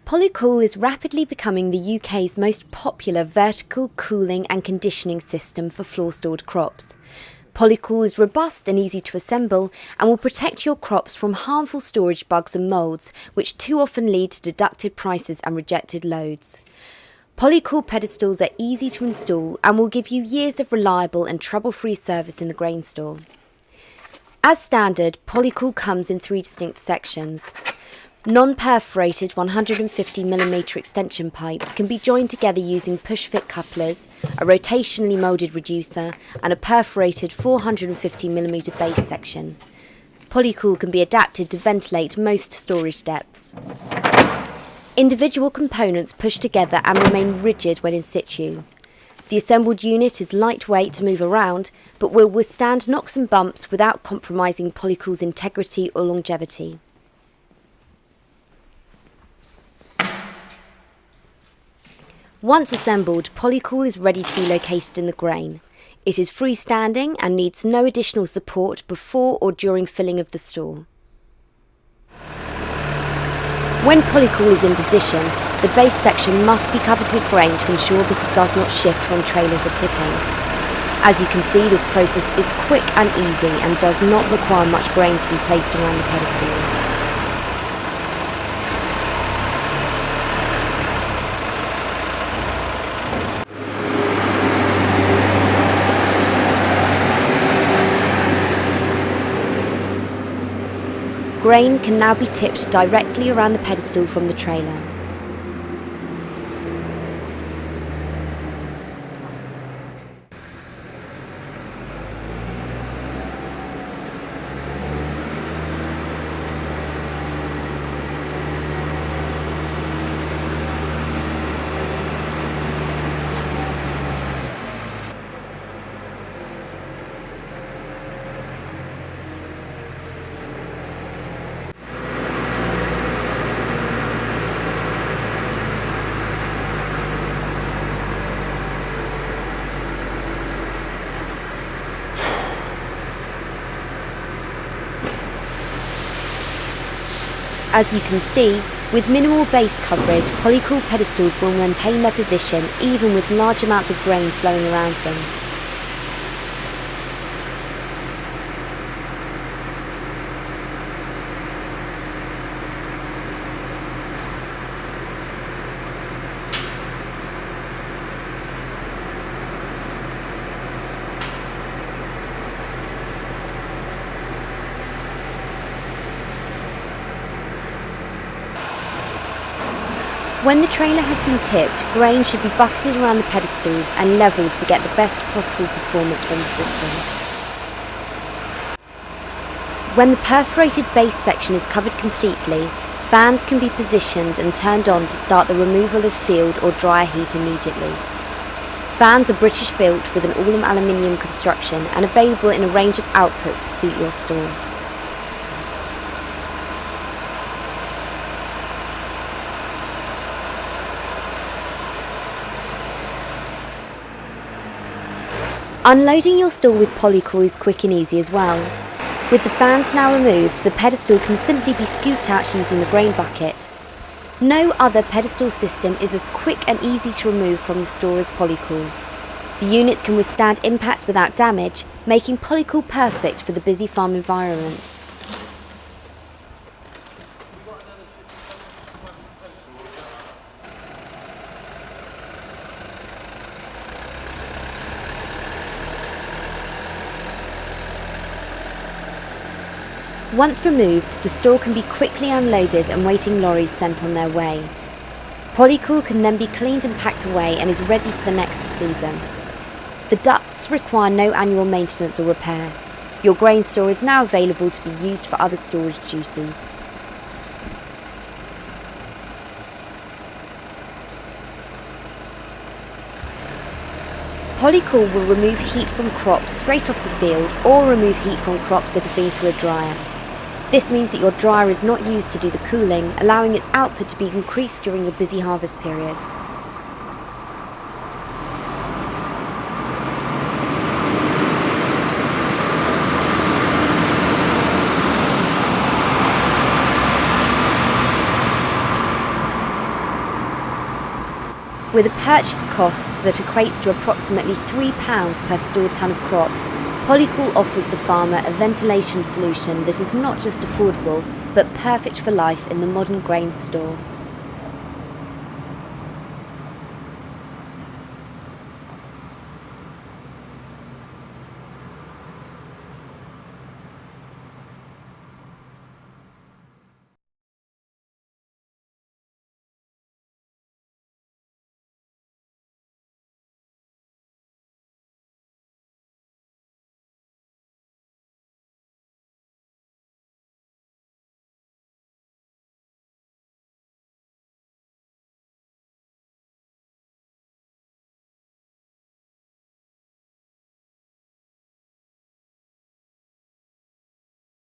Polycool is rapidly becoming the UK's most popular vertical cooling and conditioning system for floor-stored crops. Polycool is robust and easy to assemble and will protect your crops from harmful storage bugs and moulds, which too often lead to deducted prices and rejected loads. Polycool pedestals are easy to install and will give you years of reliable and trouble-free service in the grain store. As standard, Polycool comes in 3 distinct sections. Non-perforated 150mm extension pipes can be joined together using push-fit couplers, a rotationally moulded reducer and a perforated 450mm base section. Polycool can be adapted to ventilate most storage depths. Individual components push together and remain rigid when in situ. The assembled unit is lightweight to move around, but will withstand knocks and bumps without compromising Polycool's integrity or longevity. Once assembled, Polycool is ready to be located in the grain. It is freestanding and needs no additional support before or during filling of the store. When Polycool is in position, the base section must be covered with grain to ensure that it does not shift when trailers are tipping. As you can see, this process is quick and easy and does not require much grain to be placed around the pedestal. Grain can now be tipped directly around the pedestal from the trailer. As you can see, with minimal base coverage, Polycool pedestals will maintain their position even with large amounts of grain flowing around them. When the trailer has been tipped, grain should be bucketed around the pedestals and levelled to get the best possible performance from the system. When the perforated base section is covered completely, fans can be positioned and turned on to start the removal of field or dryer heat immediately. Fans are British built with an all-aluminium construction and available in a range of outputs to suit your store. Unloading your store with Polycool is quick and easy as well. With the fans now removed, the pedestal can simply be scooped out using the grain bucket. No other pedestal system is as quick and easy to remove from the store as Polycool. The units can withstand impacts without damage, making Polycool perfect for the busy farm environment. Once removed, the store can be quickly unloaded and waiting lorries sent on their way. Polycool can then be cleaned and packed away and is ready for the next season. The ducts require no annual maintenance or repair. Your grain store is now available to be used for other storage duties. Polycool will remove heat from crops straight off the field or remove heat from crops that have been through a dryer. This means that your dryer is not used to do the cooling, allowing its output to be increased during the busy harvest period. With a purchase cost that equates to approximately £3 per stored tonne of crop, Polycool offers the farmer a ventilation solution that is not just affordable, but perfect for life in the modern grain store.